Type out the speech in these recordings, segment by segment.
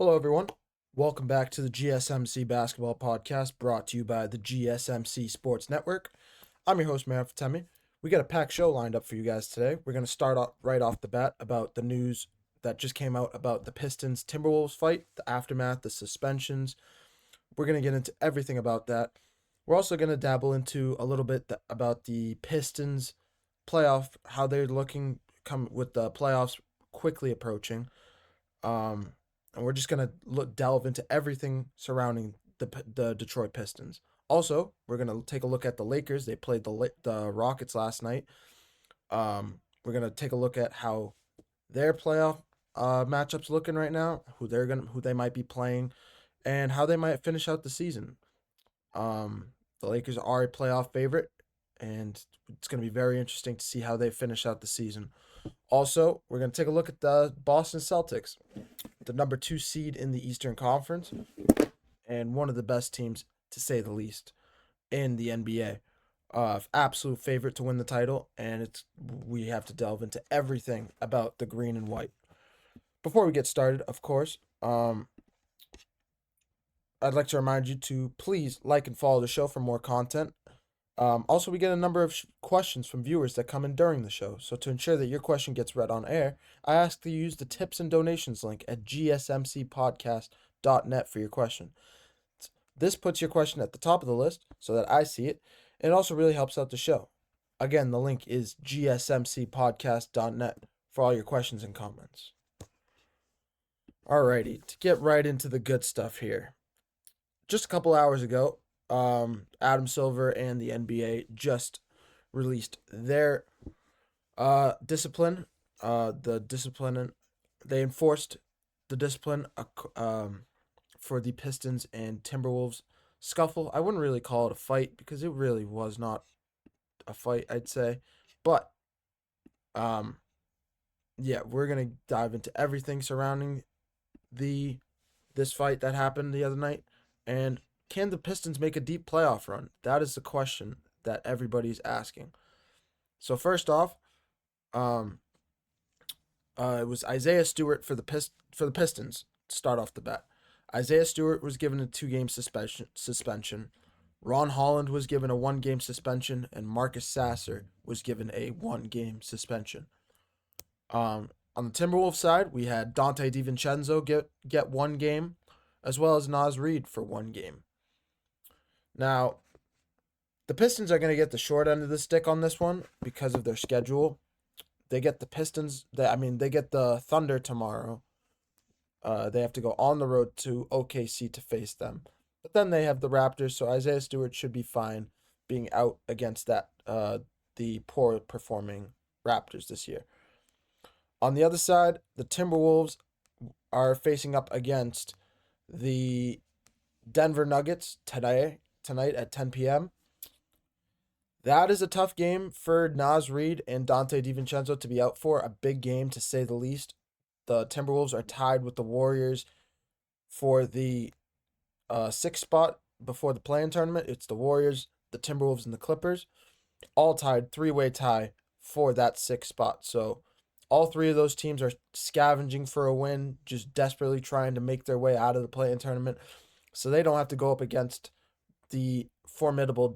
Hello, everyone. Welcome back to the GSMC Basketball Podcast brought to you by the GSMC Sports Network. I'm your host, Mayor Fatemi. We got a packed show lined up for you guys today. We're going to start off right off the bat about the news that just came out about the Pistons-Timberwolves fight, the aftermath, the suspensions. We're going to get into everything about that. We're also going to dabble into a little bit about the Pistons playoff, how they're looking come with the playoffs quickly approaching. And we're just going to delve into everything surrounding the Detroit Pistons. Also, we're going to take a look at the Lakers. They played the Rockets last night. We're going to take a look at how their playoff matchups looking right now, who they might be playing, and how they might finish out the season. The Lakers are a playoff favorite, and it's going to be very interesting to see how they finish out the season. Also, we're going to take a look at the Boston Celtics, the number 2 seed in the Eastern Conference, and one of the best teams, to say the least, in the NBA. Absolute favorite to win the title, and we have to delve into everything about the green and white. Before we get started, of course, I'd like to remind you to please like and follow the show for more content. Also, we get a number of questions from viewers that come in during the show. So to ensure that your question gets read on air, I ask that you use the tips and donations link at gsmcpodcast.net for your question. This puts your question at the top of the list so that I see it, and it also really helps out the show. Again, the link is gsmcpodcast.net for all your questions and comments. Alrighty, to get right into the good stuff here. Just a couple hours ago, Adam Silver and the NBA just released their discipline. They enforced the discipline for the Pistons and Timberwolves scuffle. I wouldn't really call it a fight because it really was not a fight, I'd say. But we're gonna dive into everything surrounding this fight that happened the other night. And can the Pistons make a deep playoff run? That is the question that everybody's asking. So first off, it was Isaiah Stewart for the Pistons to start off the bat. Isaiah Stewart was given a 2-game suspension. Ron Holland was given a 1-game suspension, and Marcus Sasser was given a 1-game suspension. On the Timberwolves side, we had Dante DiVincenzo get 1 game, as well as Naz Reid for 1 game. Now, the Pistons are going to get the short end of the stick on this one because of their schedule. They get the they get the Thunder tomorrow. They have to go on the road to OKC to face them. But then they have the Raptors, so Isaiah Stewart should be fine being out against the poor performing Raptors this year. On the other side, the Timberwolves are facing up against the Denver Nuggets tonight at 10 p.m. That is a tough game for Naz Reid and Dante DiVincenzo to be out for, a big game to say the least. The Timberwolves are tied with the Warriors for the 6th spot before the play-in tournament. It's the Warriors, the Timberwolves, and the Clippers, all tied, 3-way tie for that 6th spot. So all 3 of those teams are scavenging for a win, just desperately trying to make their way out of the play-in tournament so they don't have to go up against the formidable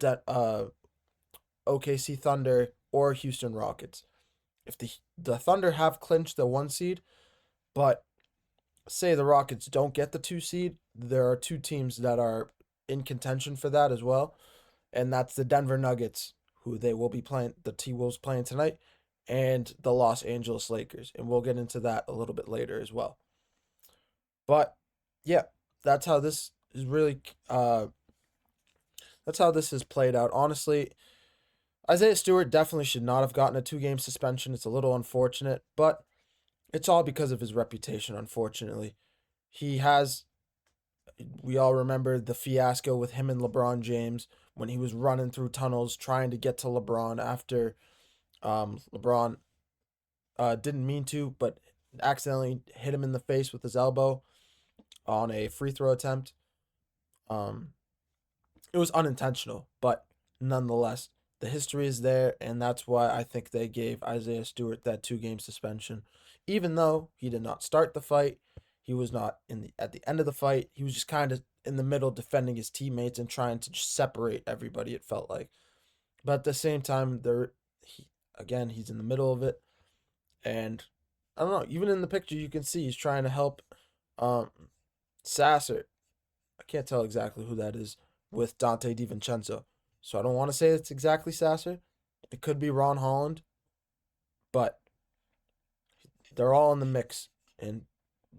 OKC Thunder or Houston Rockets. If the Thunder have clinched the 1 seed, but say the Rockets don't get the 2 seed, there are 2 teams that are in contention for that as well, and that's the Denver Nuggets, who they will be playing, the T-Wolves playing tonight, and the Los Angeles Lakers, and we'll get into that a little bit later as well. But yeah, that's how this is really that's how this has played out. Honestly, Isaiah Stewart definitely should not have gotten a 2-game suspension. It's a little unfortunate, but it's all because of his reputation, unfortunately. We all remember the fiasco with him and LeBron James when he was running through tunnels trying to get to LeBron after LeBron didn't mean to, but accidentally hit him in the face with his elbow on a free throw attempt. It was unintentional, but nonetheless, the history is there, and that's why I think they gave Isaiah Stewart that 2-game suspension. Even though he did not start the fight, He was not at the end of the fight. He was just kind of in the middle defending his teammates and trying to just separate everybody, it felt like. But at the same time, he's in the middle of it. And I don't know, even in the picture you can see he's trying to help um, Sasser. I can't tell exactly who that is with Dante DiVincenzo. So I don't want to say it's exactly Sasser. It could be Ron Holland, but they're all in the mix. And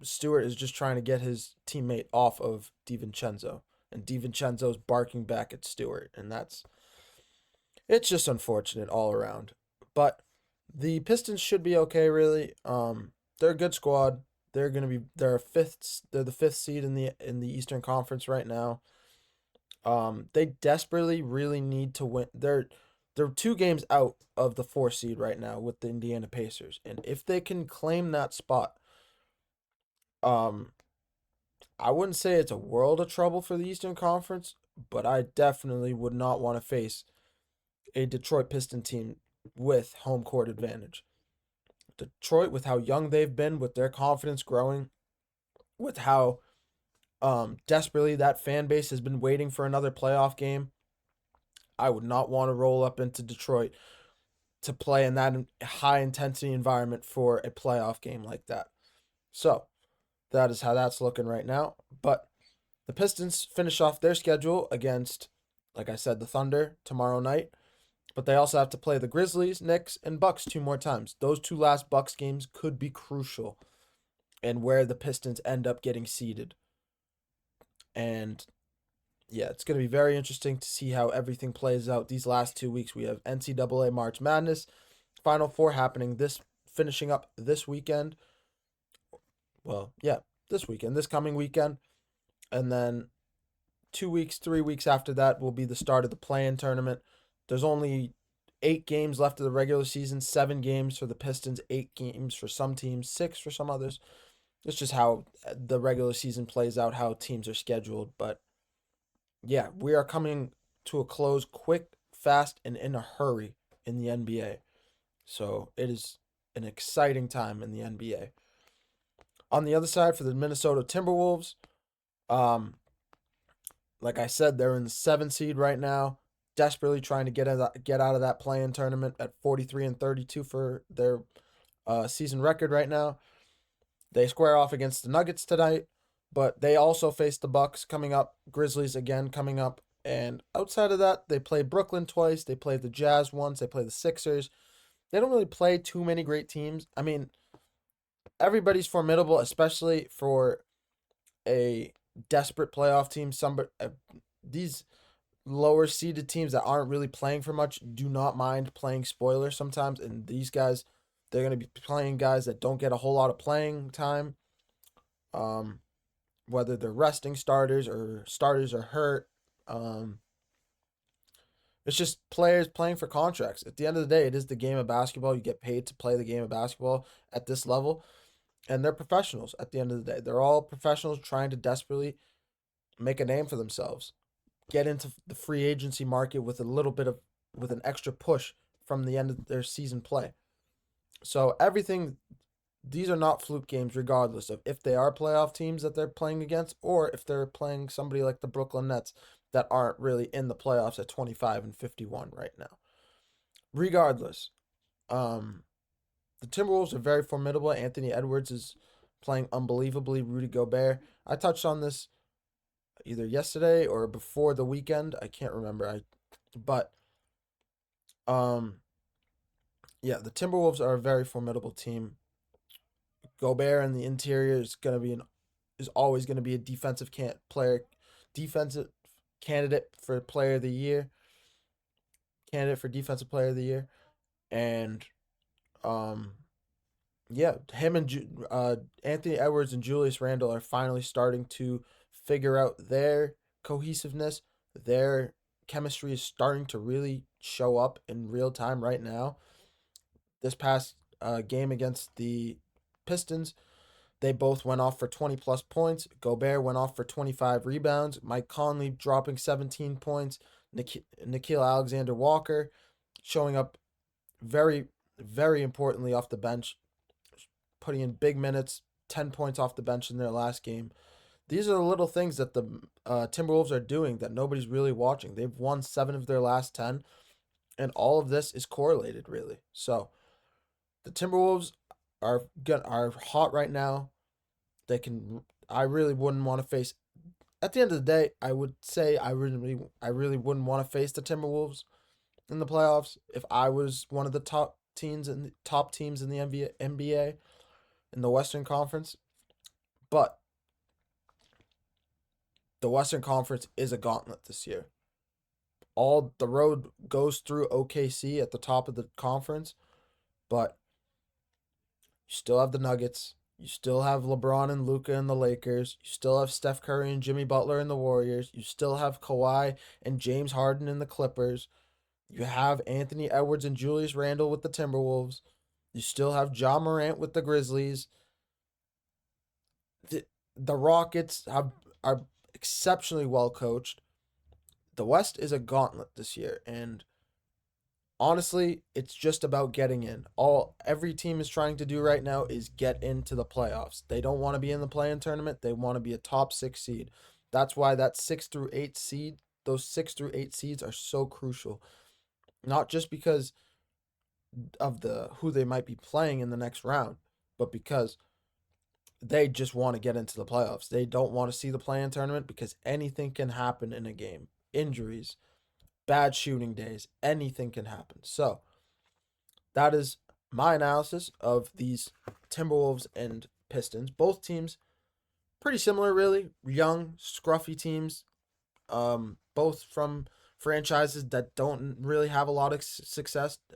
Stewart is just trying to get his teammate off of DiVincenzo. And DiVincenzo's barking back at Stewart. And it's just unfortunate all around. But the Pistons should be okay, really. They're a good squad. They're the fifth seed in the Eastern Conference right now. They desperately really need to win. They're 2 games out of the 4th seed right now with the Indiana Pacers, and if they can claim that spot, um, I wouldn't say it's a world of trouble for the Eastern Conference, but I definitely would not want to face a Detroit Piston team with home court advantage. Detroit, with how young they've been, with their confidence growing, with how desperately that fan base has been waiting for another playoff game, I would not want to roll up into Detroit to play in that high intensity environment for a playoff game like that. So that is how that's looking right now. But the Pistons finish off their schedule against, like I said, the Thunder tomorrow night. But they also have to play the Grizzlies, Knicks, and Bucks 2 more times. Those 2 last Bucks games could be crucial in where the Pistons end up getting seeded. And yeah, it's going to be very interesting to see how everything plays out these last 2 weeks. We have NCAA March Madness, Final Four happening finishing up this weekend. Well, yeah, this coming weekend. And then 3 weeks after that will be the start of the play-in tournament. There's only 8 games left of the regular season, 7 games for the Pistons, 8 games for some teams, 6 for some others. It's just how the regular season plays out, how teams are scheduled. But yeah, we are coming to a close quick, fast, and in a hurry in the NBA. So it is an exciting time in the NBA. On the other side, for the Minnesota Timberwolves, like I said, they're in the 7th seed right now, desperately trying to get out of that play-in tournament at 43-32 for their season record right now. They square off against the Nuggets tonight, but they also face the Bucks coming up, Grizzlies again coming up, and outside of that, they play Brooklyn twice, they play the Jazz once, they play the Sixers. They don't really play too many great teams. I mean, everybody's formidable, especially for a desperate playoff team. These lower seeded teams that aren't really playing for much do not mind playing spoilers sometimes, and these guys, they're going to be playing guys that don't get a whole lot of playing time, whether they're resting starters or starters are hurt. It's just players playing for contracts. At the end of the day, it is the game of basketball. You get paid to play the game of basketball at this level, and they're professionals at the end of the day. They're all professionals trying to desperately make a name for themselves, get into the free agency market with an extra push from the end of their season play. So these are not fluke games regardless of if they are playoff teams that they're playing against or if they're playing somebody like the Brooklyn Nets that aren't really in the playoffs at 25-51 right now. Regardless, the Timberwolves are very formidable. Anthony Edwards is playing unbelievably. Rudy Gobert. I touched on this either yesterday or before the weekend. I can't remember. Yeah, the Timberwolves are a very formidable team. Gobert in the interior is always going to be a defensive candidate for player of the year. Candidate for defensive player of the year. And yeah, him and Anthony Edwards and Julius Randle are finally starting to figure out their cohesiveness. Their chemistry is starting to really show up in real time right now. This past game against the Pistons, they both went off for 20 plus points. Gobert went off for 25 rebounds. Mike Conley dropping 17 points. Nickeil Alexander-Walker showing up very, very importantly off the bench, putting in big minutes, 10 points off the bench in their last game. These are the little things that the Timberwolves are doing that nobody's really watching. They've won 7 of their last 10, and all of this is correlated, really. So the Timberwolves are hot right now. I really wouldn't want to face. At the end of the day, I would say I really wouldn't want to face the Timberwolves in the playoffs if I was one of the top teams in the NBA in the Western Conference. But the Western Conference is a gauntlet this year. All the road goes through OKC at the top of the conference, but you still have the Nuggets. You still have LeBron and Luka and the Lakers. You still have Steph Curry and Jimmy Butler and the Warriors. You still have Kawhi and James Harden and the Clippers. You have Anthony Edwards and Julius Randle with the Timberwolves. You still have Ja Morant with the Grizzlies. The Rockets are exceptionally well coached. The West is a gauntlet this year, and honestly, it's just about getting in. Every team is trying to do right now is get into the playoffs. They don't want to be in the play-in tournament. They want to be a top 6 seed. That's why those 6 through 8 seeds are so crucial. Not just because of who they might be playing in the next round, but because they just want to get into the playoffs. They don't want to see the play-in tournament because anything can happen in a game. Injuries, bad shooting days, anything can happen. So that is my analysis of these Timberwolves and Pistons. Both teams pretty similar, really. Young, scruffy teams. Both from franchises that don't really have a lot of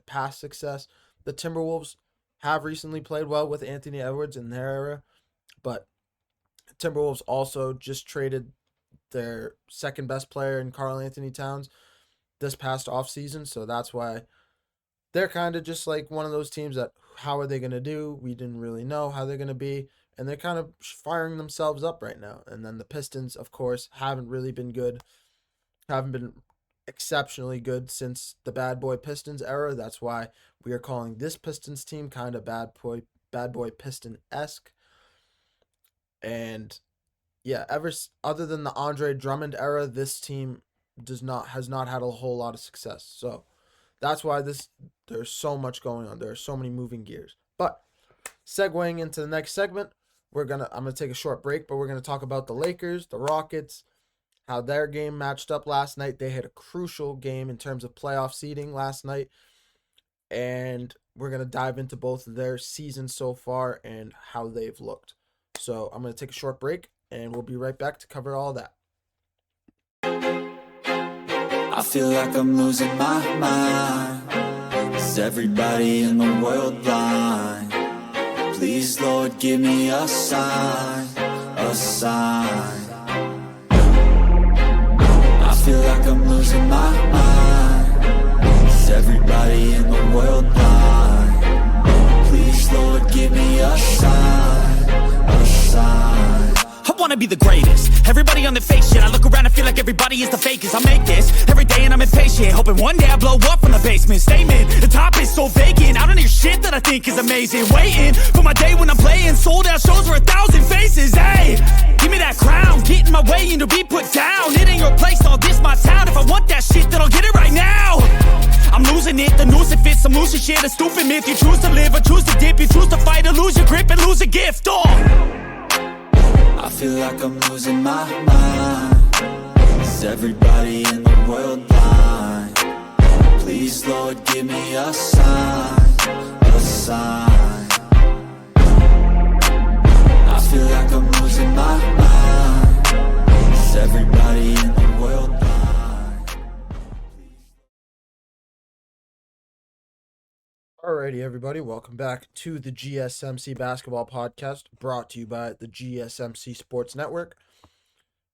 past success. The Timberwolves have recently played well with Anthony Edwards in their era, but Timberwolves also just traded their second best player in Karl Anthony Towns this past offseason, so that's why they're kind of just like one of those teams that, how are they going to do? We didn't really know how they're going to be, and they're kind of firing themselves up right now. And then the Pistons, of course, haven't really been good, haven't been exceptionally good since the Bad Boy Pistons era. That's why we are calling this Pistons team kind of Bad Boy Piston-esque. And yeah, other than the Andre Drummond era, this team has not had a whole lot of success. So that's why there's so much going on. There are so many moving gears. But segueing into the next segment, I'm gonna take a short break, but we're gonna talk about the Lakers, the Rockets, how their game matched up last night. They had a crucial game in terms of playoff seeding last night, and we're gonna dive into both of their seasons so far and how they've looked. So I'm gonna take a short break, and we'll be right back to cover all that. I feel like I'm losing my mind. Is everybody in the world blind? Please, Lord, give me a sign, a sign. I feel like I'm losing my mind. Is everybody in the world blind? Please, Lord, give me a sign, a sign. I wanna be the greatest. Everybody on the fake shit. I look around and feel like everybody is the fakest. I make this every day and I'm impatient, hoping one day I blow up from the basement. Statement, the top is so vacant. I don't hear shit that I think is amazing. Waiting for my day when I'm playing sold out shows for 1,000 faces. Hey, give me that crown, get in my way and to be put down. It ain't your place, all this my town. If I want that shit, then I'll get it right now. I'm losing it, the noose it fits. I'm losing shit, a stupid myth. You choose to live or choose to dip. You choose to fight or lose your grip and lose a gift. I feel like I'm losing my mind. Is everybody in the world blind? Please, Lord, give me a sign, a sign. I feel like I'm losing my mind. Is everybody in the world blind? Alrighty, everybody, welcome back to the GSMC Basketball Podcast, brought to you by the GSMC Sports Network.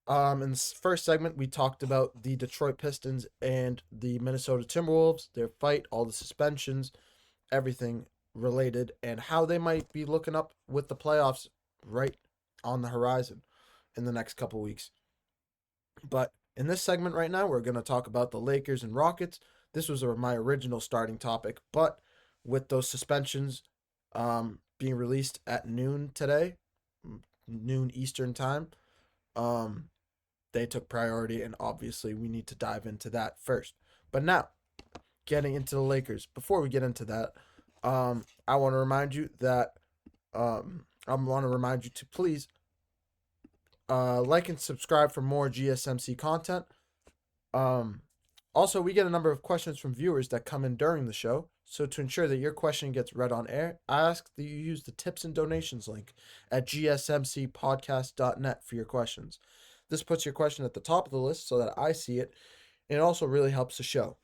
In this first segment, we talked about the Detroit Pistons and the Minnesota Timberwolves, their fight, all the suspensions, everything related, and how they might be looking up with the playoffs right on the horizon in the next couple weeks. But in this segment right now, we're going to talk about the Lakers and Rockets. This was my original starting topic, but with those suspensions being released at noon today, noon Eastern time. They took priority, and obviously we need to dive into that first. But now, getting into the Lakers. Before we get into that, I want to remind you that I want to remind you to please like and subscribe for more GSMC content. Also, we get a number of questions from viewers that come in during the show. So to ensure that your question gets read on air, I ask that you use the tips and donations link at gsmcpodcast.net for your questions. This puts your question at the top of the list so that I see it, and it also really helps the show.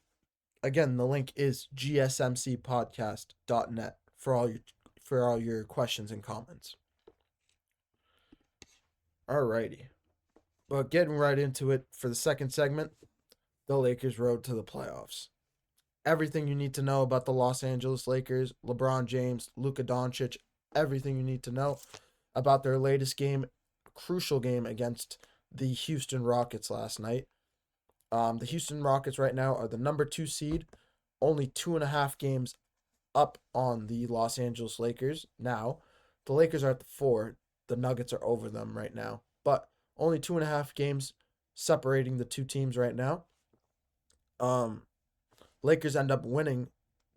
Again, the link is gsmcpodcast.net for all your questions and comments. Alrighty. But getting right into it for the second segment, the Lakers' road to the playoffs. Everything you need to know about the Los Angeles Lakers, LeBron James, Luka Doncic, everything you need to know about their latest game, crucial game against the Houston Rockets last night. The Houston Rockets right now are the number 2 seed, only 2.5 games up on the Los Angeles Lakers. Now, the Lakers are at the 4. The Nuggets are over them right now, but only 2.5 games separating the two teams right now. Lakers end up winning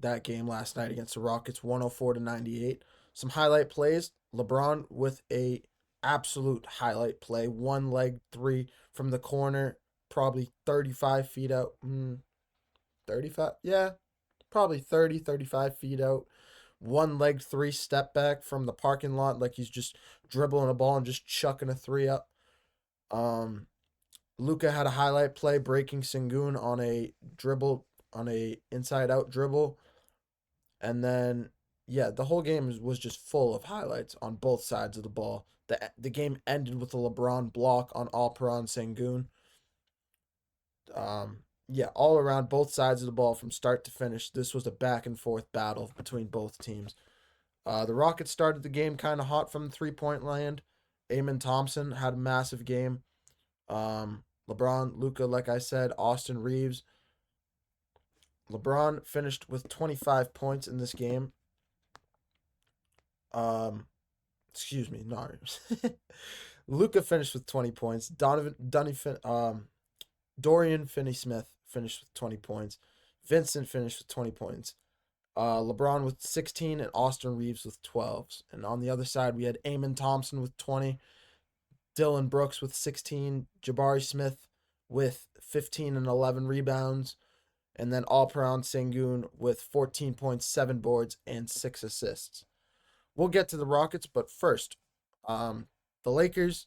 that game last night against the Rockets, 104-98. Some highlight plays. LeBron with a absolute highlight play, one leg three from the corner, probably 35 feet out. 35? Yeah, probably 30, 35 feet out. One leg three step back from the parking lot like he's just dribbling a ball and just chucking a three up. Luka had a highlight play breaking Sengun on a inside out dribble. And then the whole game was just full of highlights on both sides of the ball. The game ended with a LeBron block on Alperon Sengun. All around both sides of the ball from start to finish, this was a back and forth battle between both teams. The Rockets started the game kind of hot from the 3-point land. Amen Thompson had a massive game. LeBron, Luka, like I said, Austin Reeves. LeBron finished with 25 points in this game. Luka finished with 20 points. Dorian Finney-Smith finished with 20 points. Vincent finished with 20 points. LeBron with 16 and Austin Reeves with 12. And on the other side, we had Amen Thompson with 20. Dylan Brooks with 16. Jabari Smith with 15 and 11 rebounds. And then Alperon Sengun with 14 points, 7 boards, and 6 assists. We'll get to the Rockets, but first, the Lakers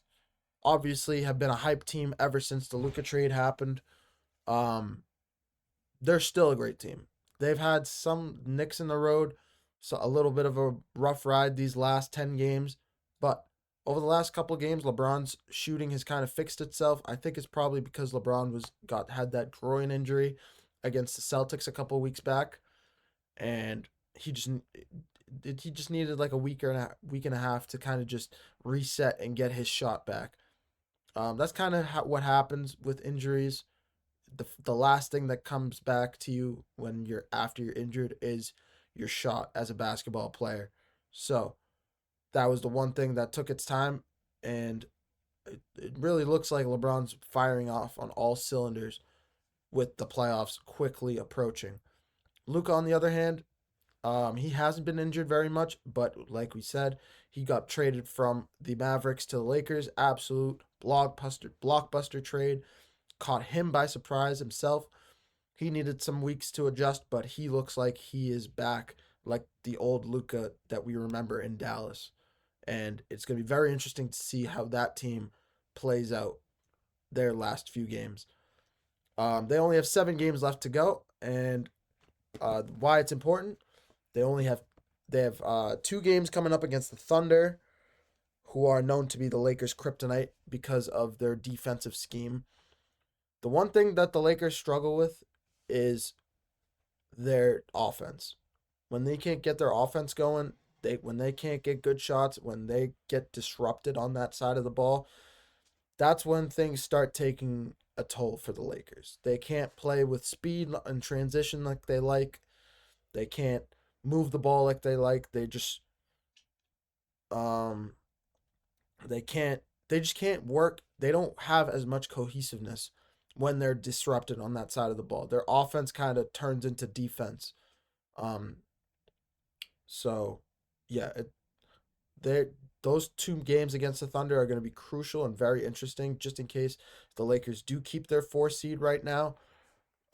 obviously have been a hype team ever since the Luka trade happened. They're still a great team. They've had some nicks in the road, so a little bit of a rough ride these last 10 games. But over the last couple of games, LeBron's shooting has kind of fixed itself. I think it's probably because LeBron had that groin injury against the Celtics a couple of weeks back, and he just needed like a week and a half to kind of just reset and get his shot back. That's kind of what happens with injuries. The last thing that comes back to you after you're injured is your shot as a basketball player. So that was the one thing that took its time, and it really looks like LeBron's firing off on all cylinders with the playoffs quickly approaching. Luka, on the other hand, he hasn't been injured very much, but like we said, he got traded from the Mavericks to the Lakers. Absolute blockbuster trade. Caught him by surprise himself. He needed some weeks to adjust, but he looks like he is back like the old Luka that we remember in Dallas. And it's going to be very interesting to see how that team plays out their last few games. They only have 7 games left to go, and why it's important, they have 2 games coming up against the Thunder, who are known to be the Lakers' kryptonite because of their defensive scheme. The one thing that the Lakers struggle with is their offense. When they can't get their offense going, when they can't get good shots, when they get disrupted on that side of the ball, that's when things start taking a toll for the Lakers. They can't play with speed and transition like they like. They can't move the ball like they like. They just They just can't work. They don't have as much cohesiveness when they're disrupted on that side of the ball. Their offense kind of turns into defense. Um, so yeah, they those two games against the Thunder are going to be crucial and very interesting, just in case the Lakers do keep their 4 seed right now.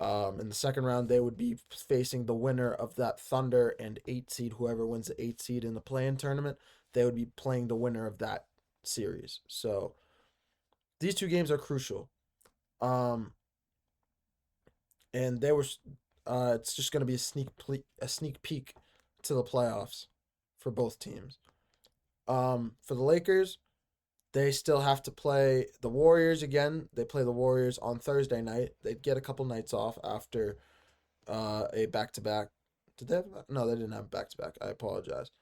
In the second round, they would be facing the winner of that Thunder and 8 seed. Whoever wins the 8 seed in the play-in tournament, they would be playing the winner of that series. So these two games are crucial. And it's just going to be a sneak peek to the playoffs for both teams. For the Lakers, they still have to play the Warriors again. They play the Warriors on Thursday night. They'd get a couple nights off after a back-to-back. Did they have? No, they didn't have back-to-back. I apologize.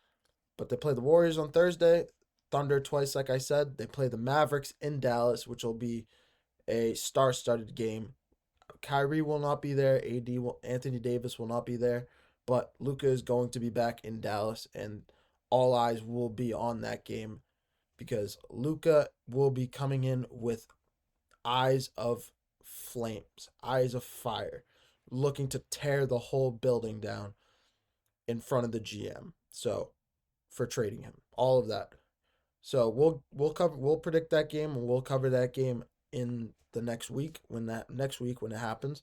But they play the Warriors on Thursday. Thunder twice, like I said. They play the Mavericks in Dallas, which will be a star-studded game. Kyrie will not be there. Anthony Davis will not be there. But Luka is going to be back in Dallas, and all eyes will be on that game because Luka will be coming in with eyes of flames, eyes of fire, looking to tear the whole building down in front of the GM. So, for trading him, all of that. So we'll predict that game, and we'll cover that game in the next week when it happens.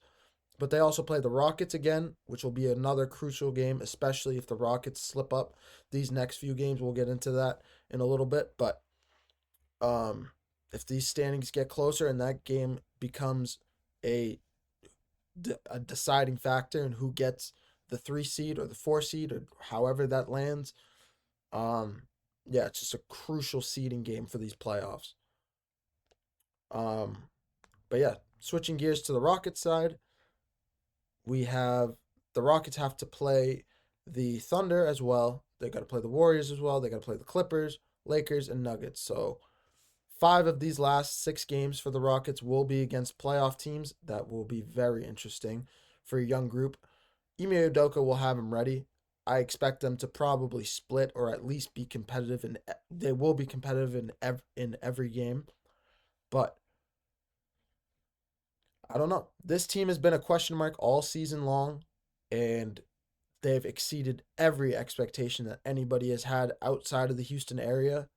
But they also play the Rockets again, which will be another crucial game, especially if the Rockets slip up these next few games. We'll get into that in a little bit. But if these standings get closer and that game becomes a deciding factor in who gets the 3 seed or the 4 seed or however that lands, it's just a crucial seeding game for these playoffs. But yeah, switching gears to the Rockets side, the Rockets have to play the Thunder as well. They got to play the Warriors as well. They got to play the Clippers, Lakers, and Nuggets. So 5 of these last 6 games for the Rockets will be against playoff teams. That will be very interesting for a young group. Ime Udoka will have them ready. I expect them to probably split or at least be competitive, and they will be competitive in every game. But I don't know. This team has been a question mark all season long, and they've exceeded every expectation that anybody has had outside of the Houston area.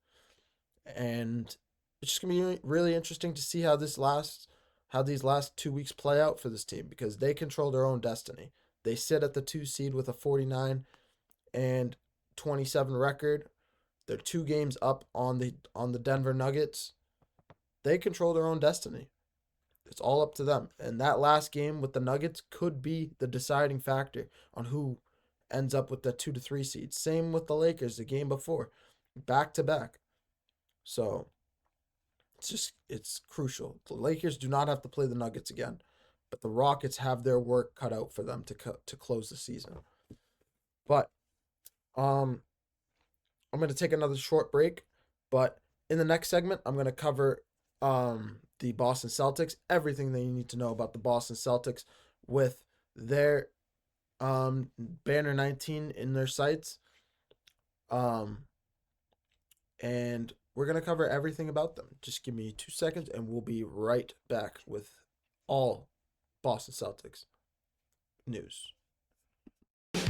And it's just going to be really interesting to see how these last 2 weeks play out for this team, because they control their own destiny. They sit at the 2 seed with a 49 and 27 record. They're 2 games up on the Denver Nuggets. They control their own destiny. It's all up to them. And that last game with the Nuggets could be the deciding factor on who ends up with the 2 to 3 seed. Same with the Lakers the game before. Back to back. So it's crucial. The Lakers do not have to play the Nuggets again, but the Rockets have their work cut out for them to close the season. But I'm going to take another short break, but in the next segment I'm going to cover the Boston Celtics, everything that you need to know about the Boston Celtics with their banner 19 in their sights. And we're going to cover everything about them. Just give me 2 seconds and we'll be right back with all Boston Celtics news.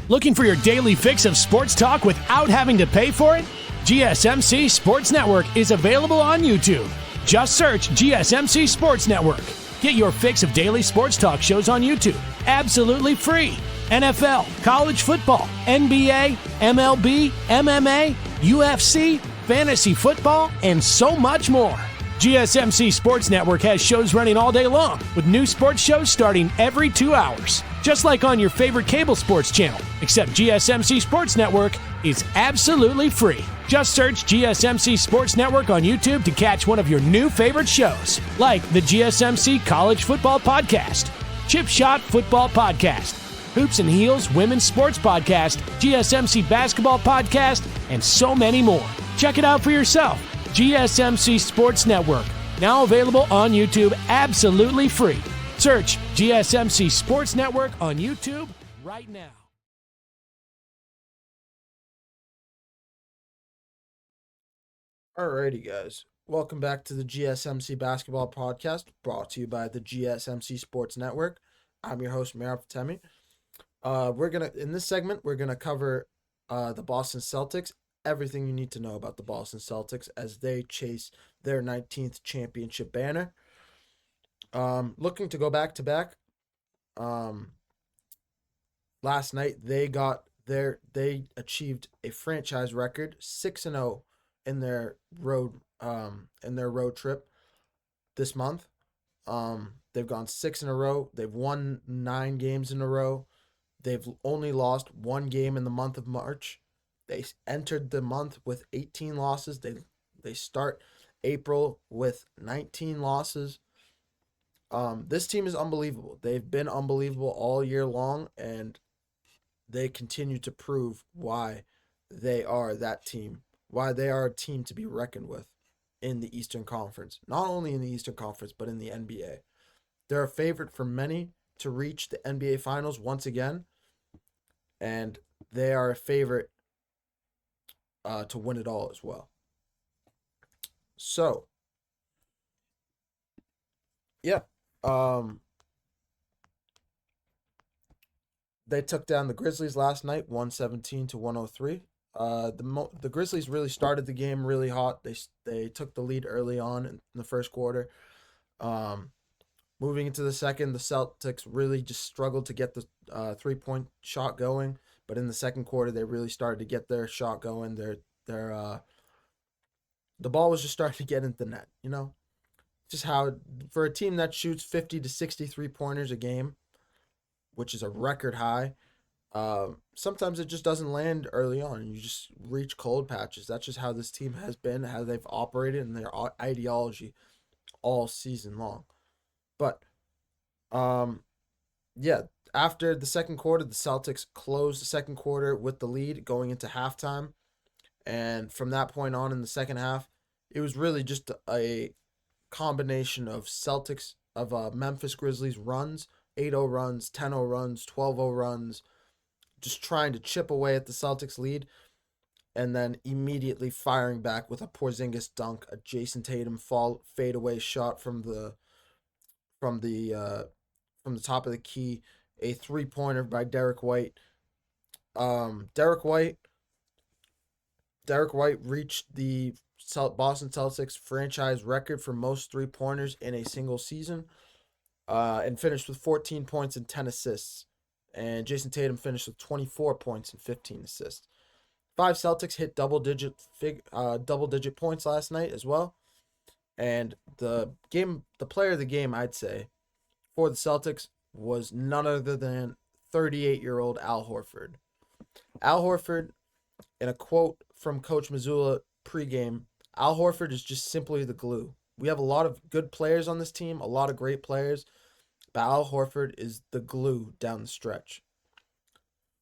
Looking for your daily fix of sports talk without having to pay for it? GSMC Sports Network is available on YouTube. Just search GSMC Sports Network. Get your fix of daily sports talk shows on YouTube, absolutely free. NFL, college football, NBA, MLB, MMA, UFC, fantasy football, and so much more. GSMC Sports Network has shows running all day long, with new sports shows starting every 2 hours. Just like on your favorite cable sports channel, except GSMC Sports Network is absolutely free. Just search GSMC Sports Network on YouTube to catch one of your new favorite shows, like the GSMC College Football Podcast, Chip Shot Football Podcast, Hoops and Heels Women's Sports Podcast, GSMC Basketball Podcast, and so many more. Check it out for yourself. GSMC Sports Network, now available on YouTube absolutely free. Search GSMC Sports Network on YouTube right now. Alrighty, guys. Welcome back to the GSMC Basketball Podcast, brought to you by the GSMC Sports Network. I'm your host, Meryl Fatemi. In this segment, we're gonna cover the Boston Celtics, everything you need to know about the Boston Celtics as they chase their 19th championship banner. Looking to go back to back. Last night they achieved a franchise record 6-0 in their road trip this month. They've gone 6 in a row. They've won 9 games in a row. They've only lost 1 game in the month of March. They entered the month with 18 losses. They start April with 19 losses. This team is unbelievable. They've been unbelievable all year long, and they continue to prove why they are that team, why they are a team to be reckoned with in the Eastern Conference. Not only in the Eastern Conference, but in the NBA. They're a favorite for many to reach the NBA Finals once again, and they are a favorite to win it all as well. So, yeah. They took down the Grizzlies last night, 117-103. The Grizzlies really started the game really hot. They took the lead early on in the first quarter. Moving into the second, the Celtics really just struggled to get the 3-point shot going. But in the second quarter, they really started to get their shot going. The ball was just starting to get into the net. Just how for a team that shoots 50 to 63 pointers a game, which is a record high. Sometimes it just doesn't land early on, and you just reach cold patches. That's just how this team has been, how they've operated, and their ideology all season long. But, yeah, after the second quarter, the Celtics closed the second quarter with the lead going into halftime. And from that point on in the second half, it was really just a combination of Memphis Grizzlies runs, 8-0 runs, 10-0 runs, 12-0 runs, just trying to chip away at the Celtics lead, and then immediately firing back with a Porzingis dunk, a Jason Tatum fadeaway shot from the top of the key, a 3-pointer by Derek White. Derek White reached the Boston Celtics franchise record for most 3-pointers in a single season. And finished with 14 points and 10 assists. And Jason Tatum finished with 24 points and 15 assists. 5 Celtics hit double-digit points last night as well. And the player of the game, I'd say, for the Celtics was none other than 38-year-old Al Horford. Al Horford, in a quote from Coach Mazzulla pregame, Al Horford is just simply the glue. We have a lot of good players on this team, a lot of great players, but Al Horford is the glue down the stretch.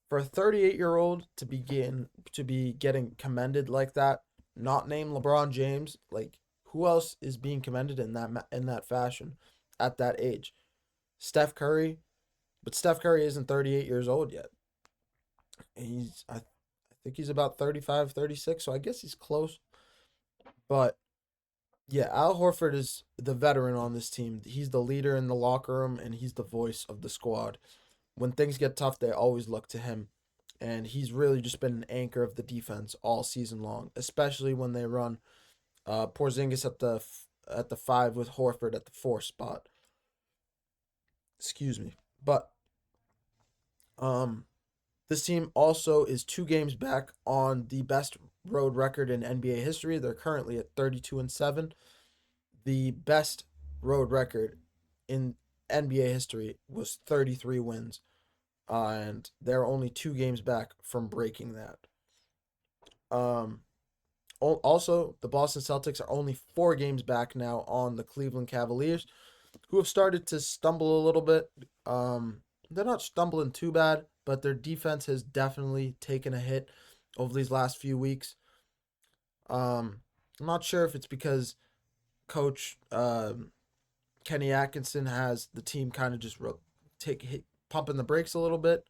For a 38-year-old to be getting commended like that, not named LeBron James, like who else is being commended in that fashion at that age? Steph Curry, but Steph Curry isn't 38 years old yet. I think he's about 35, 36, so I guess he's close. But yeah, Al Horford is the veteran on this team. He's the leader in the locker room, and he's the voice of the squad. When things get tough, they always look to him. And he's really just been an anchor of the defense all season long, especially when they run Porzingis at the 5 with Horford at the 4 spot. Excuse me. But this team also is 2 games back on the best road record in NBA history. They're currently at 32-7. The best road record in NBA history was 33 wins. And they're only 2 games back from breaking that. Also, the Boston Celtics are only 4 games back now on the Cleveland Cavaliers, who have started to stumble a little bit. They're not stumbling too bad, but their defense has definitely taken a hit over these last few weeks. I'm not sure if it's because Coach Kenny Atkinson has the team kind of just pumping the brakes a little bit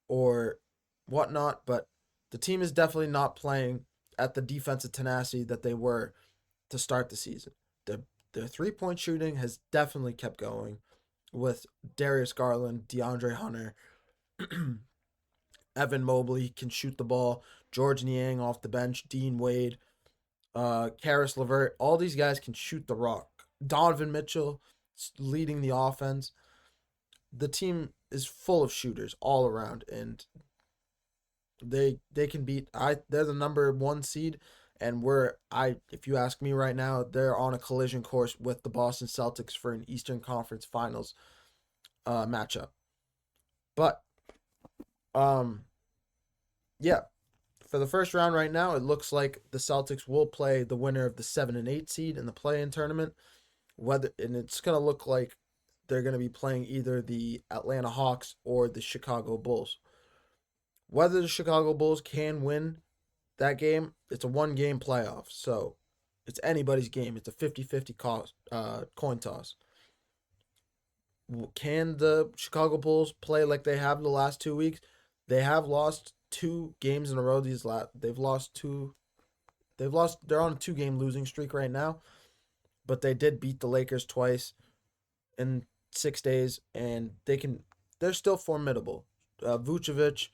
or whatnot, but the team is definitely not playing at the defensive tenacity that they were to start the season. Their three-point shooting has definitely kept going with Darius Garland, DeAndre Hunter, Evan Mobley can shoot the ball, George Niang off the bench, Dean Wade, Karis LeVert. All these guys can shoot the rock. Donovan Mitchell leading the offense. The team is full of shooters all around, and they can beat. They're the number 1 seed, and if you ask me right now, they're on a collision course with the Boston Celtics for an Eastern Conference Finals matchup. But yeah, for the first round right now, it looks like the Celtics will play the winner of the 7 and 8 seed in the play-in tournament. And it's gonna look like they're gonna be playing either the Atlanta Hawks or the Chicago Bulls. Whether the Chicago Bulls can win that game, it's a 1-game playoff, so it's anybody's game. It's a 50-50 coin toss. Can the Chicago Bulls play like they have the last 2 weeks? They have lost 2 games in a row. They've lost 2. They're on a 2-game losing streak right now, but they did beat the Lakers twice in 6 days, and they're still formidable. Vucevic,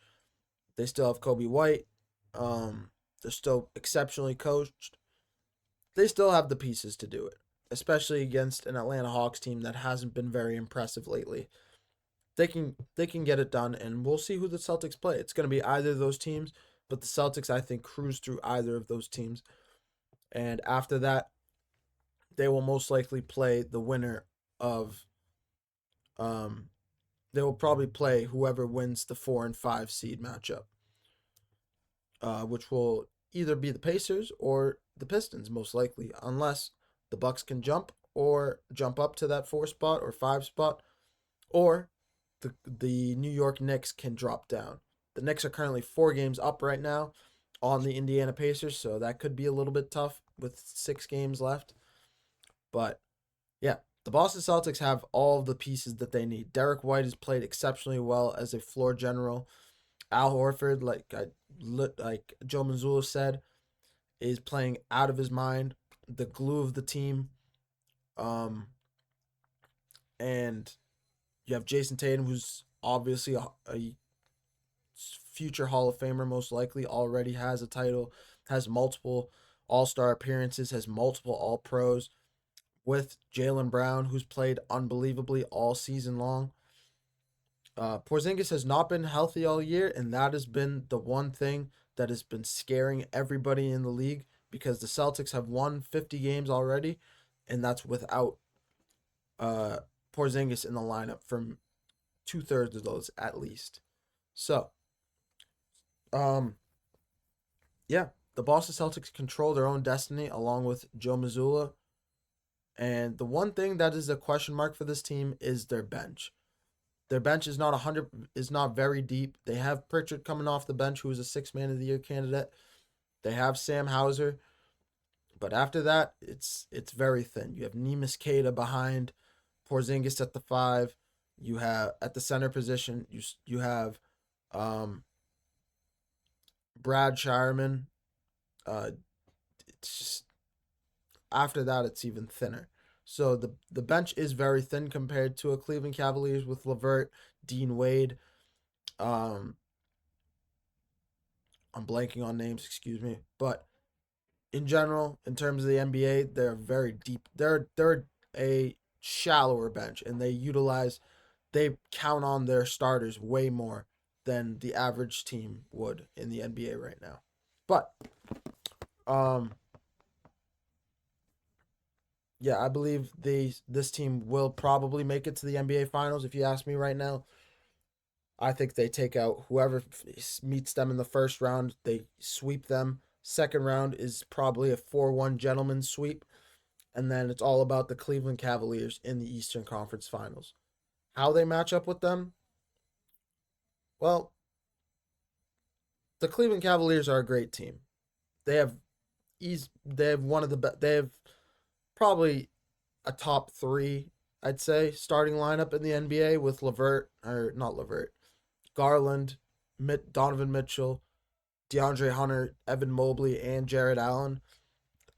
they still have Kobe White. They're still exceptionally coached. They still have the pieces to do it, especially against an Atlanta Hawks team that hasn't been very impressive lately. They can get it done, and we'll see who the Celtics play. It's going to be either of those teams, but the Celtics, I think, cruise through either of those teams. And after that, they will most likely play the winner of they will probably play whoever wins the 4 and 5 seed matchup, which will either be the Pacers or the Pistons, most likely, unless the Bucks can jump up to that 4 spot or 5 spot, or the New York Knicks can drop down. The Knicks are currently 4 games up right now on the Indiana Pacers, so that could be a little bit tough with 6 games left. But yeah, the Boston Celtics have all of the pieces that they need. Derek White has played exceptionally well as a floor general. Al Horford, like Joe Mazzulla said, is playing out of his mind, the glue of the team. And you have Jason Tatum, who's obviously a future Hall of Famer, most likely, already has a title, has multiple All-Star appearances, has multiple All-Pros, with Jaylen Brown, who's played unbelievably all season long. Porzingis has not been healthy all year, and that has been the one thing that has been scaring everybody in the league, because the Celtics have won 50 games already, and that's without Porzingis in the lineup from 2/3 of those at least. So, yeah, the Boston Celtics control their own destiny along with Joe Mazzulla. And the one thing that is a question mark for this team is their bench. Their bench is not very deep. They have Pritchard coming off the bench, who is a 6th Man of the Year candidate. They have Sam Hauser, but after that, it's very thin. You have Neemias Queta behind Porzingis at the 5. You have at the center position. You have Brad Shireman. It's just after that, it's even thinner. So the bench is very thin compared to a Cleveland Cavaliers with LeVert, Dean Wade. I'm blanking on names, excuse me. But in general, in terms of the NBA, they're very deep. They're a shallower bench, and they count on their starters way more than the average team would in the NBA right now. But yeah, I believe this team will probably make it to the NBA Finals. If you ask me right now, I think they take out whoever meets them in the first round. They sweep them. Second round is probably a 4-1 gentleman's sweep. And then it's all about the Cleveland Cavaliers in the Eastern Conference Finals. How they match up with them? Well, the Cleveland Cavaliers are a great team. They have probably a top 3, I'd say, starting lineup in the NBA with Garland, Donovan Mitchell, DeAndre Hunter, Evan Mobley, and Jared Allen.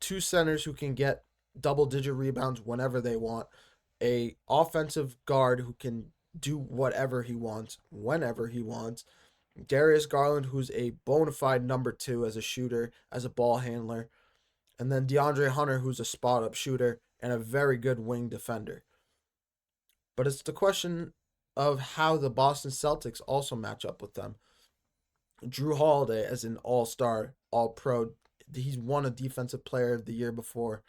2 centers who can get double-digit rebounds whenever they want. A offensive guard who can do whatever he wants, whenever he wants. Darius Garland, who's a bona fide number 2 as a shooter, as a ball handler. And then DeAndre Hunter, who's a spot-up shooter and a very good wing defender. But it's the question of how the Boston Celtics also match up with them. Drew Holiday as an all-star, all-pro. He's won a Defensive Player of the Year before.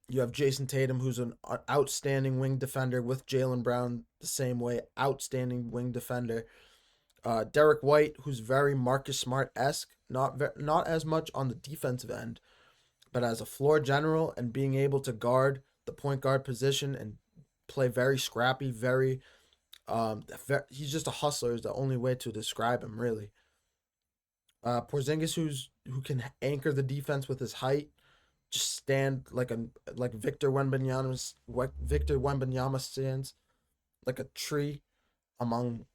You have Jason Tatum, who's an outstanding wing defender, with Jaylen Brown the same way, outstanding wing defender. Derek White, who's very Marcus Smart-esque, not as much on the defensive end, but as a floor general and being able to guard the point guard position and play very scrappy, he's just a hustler is the only way to describe him, really. Porzingis, who can anchor the defense with his height, just stand like Victor Wembanyama stands like a tree among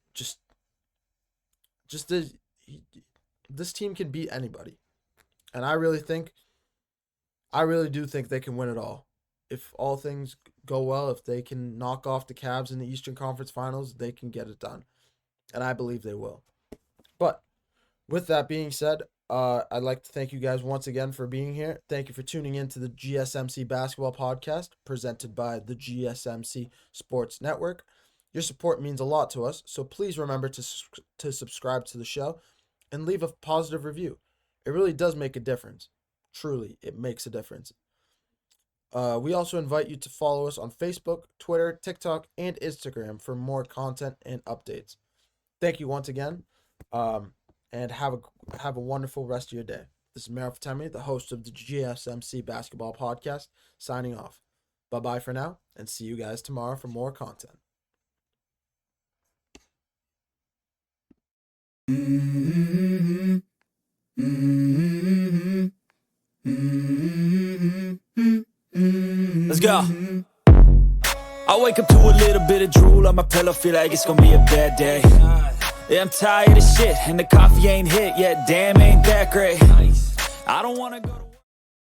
this team can beat anybody. And I really do think they can win it all. If all things go well, if they can knock off the Cavs in the Eastern Conference Finals, they can get it done. And I believe they will. But with that being said, I'd like to thank you guys once again for being here. Thank you for tuning in to the GSMC Basketball Podcast, presented by the GSMC Sports Network. Your support means a lot to us, so please remember to subscribe to the show and leave a positive review. It really does make a difference. Truly, it makes a difference. We also invite you to follow us on Facebook, Twitter, TikTok, and Instagram for more content and updates. Thank you once again, and have a wonderful rest of your day. This is Meryl Fatemi, the host of the GSMC Basketball Podcast, signing off. Bye-bye for now, and see you guys tomorrow for more content. Let's go. I wake up to a little bit of drool on my pillow, feel like it's gonna be a bad day. Yeah, I'm tired of shit, and the coffee ain't hit yet, damn, ain't that great. I don't wanna go to